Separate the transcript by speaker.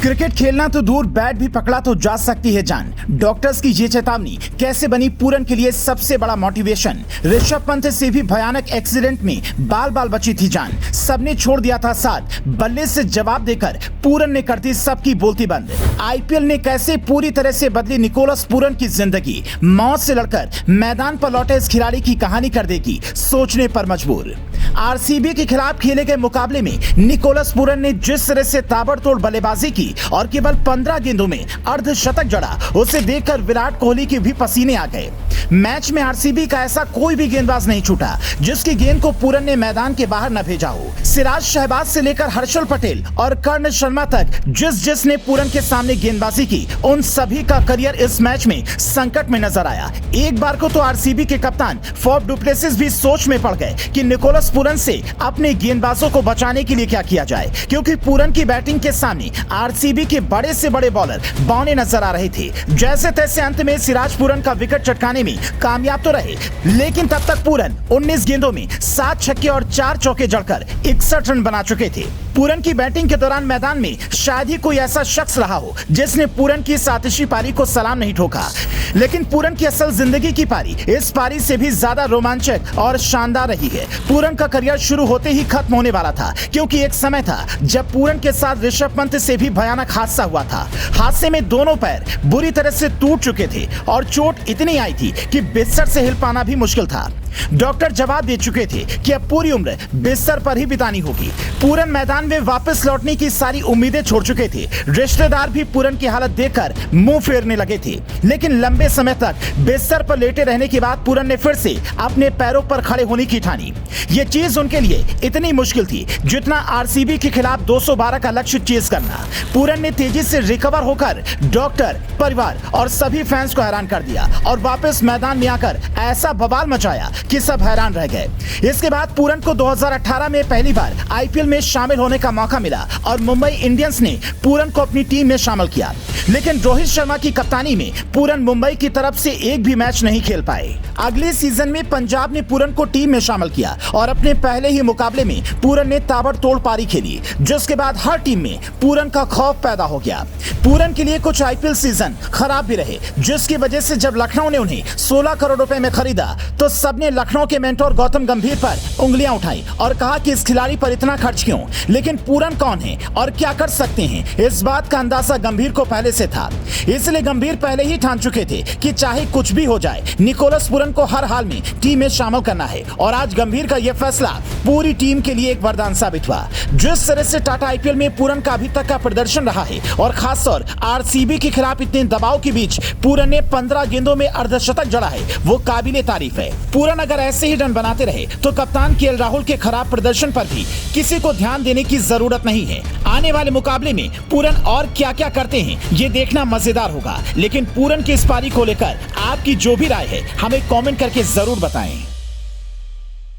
Speaker 1: Cricket खेलना तो दूर, बैट भी पकड़ा तो जा सकती है जान। डॉक्टर्स की ये चेतावनी कैसे बनी पूरन के लिए सबसे बड़ा मोटिवेशन। ऋषभ पंत से भी भयानक एक्सीडेंट में बाल बाल बची थी जान। सबने छोड़ दिया था साथ, बल्ले से जवाब देकर पूरन ने कर दी सबकी बोलती बंद। आईपीएल ने कैसे पूरी तरह से बदली निकोलस पूरन की जिंदगी। मौत से लड़कर मैदान पर लौटे इस खिलाड़ी की कहानी कर देगी सोचने पर मजबूर। आरसीबी के खिलाफ खेले गए मुकाबले में निकोलस पूरन ने जिस तरह से ताबड़तोड़ बल्लेबाजी की और केवल 15 गेंदों में अर्धशतक जड़ा, उसे देखकर विराट कोहली के भी पसीने आ गए। मैच में आरसीबी का ऐसा कोई भी गेंदबाज नहीं छूटा जिसकी गेंद को पूरन ने मैदान के बाहर न भेजा हो। सिराज शहबाज से लेकर हर्षल पटेल और कर्ण शर्मा तक जिसने पूरन के सामने गेंदबाजी की, उन सभी का करियर इस मैच में संकट में नजर आया। एक बार को तो आरसीबी के कप्तान फॉफ डु प्लेसिस भी सोच में पड़ गए कि निकोलस पूरन से अपने गेंदबाजों को बचाने के लिए क्या किया जाए, क्योंकि पूरन की बैटिंग के सामने आरसीबी के बड़े से बड़े बॉलर बौने नजर आ रहे थे। जैसे तैसे अंत में सिराज पूरन का विकेट चटकाने में कामयाब तो रहे, लेकिन तब तक पूरन 19 गेंदों में 7 छक्के और 4 चौके जड़कर 61 रन बना चुके थे। पूरन की बैटिंग के दौरान मैदान में शायद ही कोई ऐसा शख्स रहा हो जिसने पूरन की इस आतिशी पारी को सलाम नहीं ठोका, लेकिन पूरन की असल जिंदगी की पारी इस पारी से भी ज्यादा रोमांचक और शानदार रही है। पूरन का करियर शुरू होते ही खत्म होने वाला था, क्योंकि एक समय था जब पूरन के साथ ऋषभ पंत से भी भयानक हादसा हुआ था। हादसे में दोनों पैर बुरी तरह से टूट चुके थे और चोट इतनी आई थी कि बिस्तर से हिल पाना भी मुश्किल था। डॉक्टर जवाब दे चुके थे कि अब पूरी उम्र बिस्तर पर ही बितानी होगी। पूरन मैदान में वापस लौटने की सारी उम्मीदें छोड़ चुके थे। रिश्तेदार भी पूरन की हालत देखकर मुंह फेरने लगे थे, लेकिन लंबे समय तक बिस्तर पर लेटे रहने के बाद पूरन ने फिर से अपने पैरों पर खड़े होने की ठानी। ये चीज उनके लिए इतनी मुश्किल थी जितना आरसीबी के खिलाफ 212 का लक्ष्य चेज करना। पूरन ने तेजी से रिकवर होकर डॉक्टर, परिवार और सभी फैंस को हैरान कर दिया और वापस मैदान में आकर ऐसा बवाल मचाया कि सब हैरान रह गए। इसके बाद पूरन को 2018 में पहली बार आईपीएल में शामिल होने का मौका मिला और मुंबई इंडियंस ने पूरन को अपनी टीम में शामिल किया, लेकिन रोहित शर्मा की कप्तानी में पूरन मुंबई की तरफ से एक भी मैच नहीं खेल पाए। अगले सीजन में पंजाब ने पूरन को टीम में शामिल किया और अपने पहले ही मुकाबले में पूरन ने ताबड़तोड़ पारी खेली, जिसके बाद हर टीम में पूरन का खौफ पैदा हो गया। पूरन के लिए कुछ आईपीएल सीजन खराब भी रहे, जिसकी वजह से जब लखनऊ ने उन्हें 16 करोड़ रुपए में खरीदा तो सबने लखनऊ के मेंटोर गौतम गंभीर पर उंगलियां उठाई और कहा कि इस खिलाड़ी पर इतना खर्च क्यों। लेकिन पूरन कौन है और क्या कर सकते हैं, इस बात का अंदाजा गंभीर को पहले से था। इसलिए गंभीर पहले ही ठान चुके थे कि चाहे कुछ भी हो जाए, निकोलस पूरन को हर हाल में टीम में शामिल करना है। और आज गंभीर का यह फैसला पूरी टीम के लिए एक वरदान साबित हुआ। जिस तरह से टाटा आईपीएल में पूरन का अभी तक का प्रदर्शन रहा है और खासतौर आरसीबी के खिलाफ इतने दबाव के बीच पूरन ने 15 गेंदों में अर्धशतक जड़ा है, वो काबिले तारीफ है। पूरन अगर ऐसे ही रन बनाते रहे तो कप्तान केएल राहुल के खराब प्रदर्शन पर भी किसी को ध्यान देने की जरूरत नहीं है। आने वाले मुकाबले में पूरन और क्या क्या करते हैं ये देखना मजेदार होगा, लेकिन पूरन की इस पारी को लेकर आपकी जो भी राय है हमें कमेंट करके जरूर बताएं।